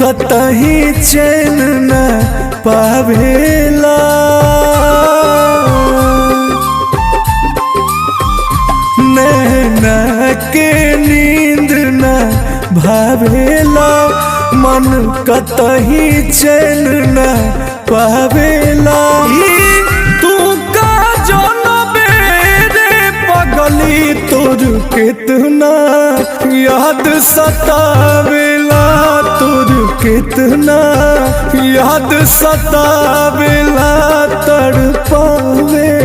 कतही चैन न पावेला। नैना के नींद न भावेला, मन कतही चैन न पावेला। तू का जनबे रे पगली, तोर कितना याद सतावेला, तोर कितना याद सतावेला, तड़पावेला।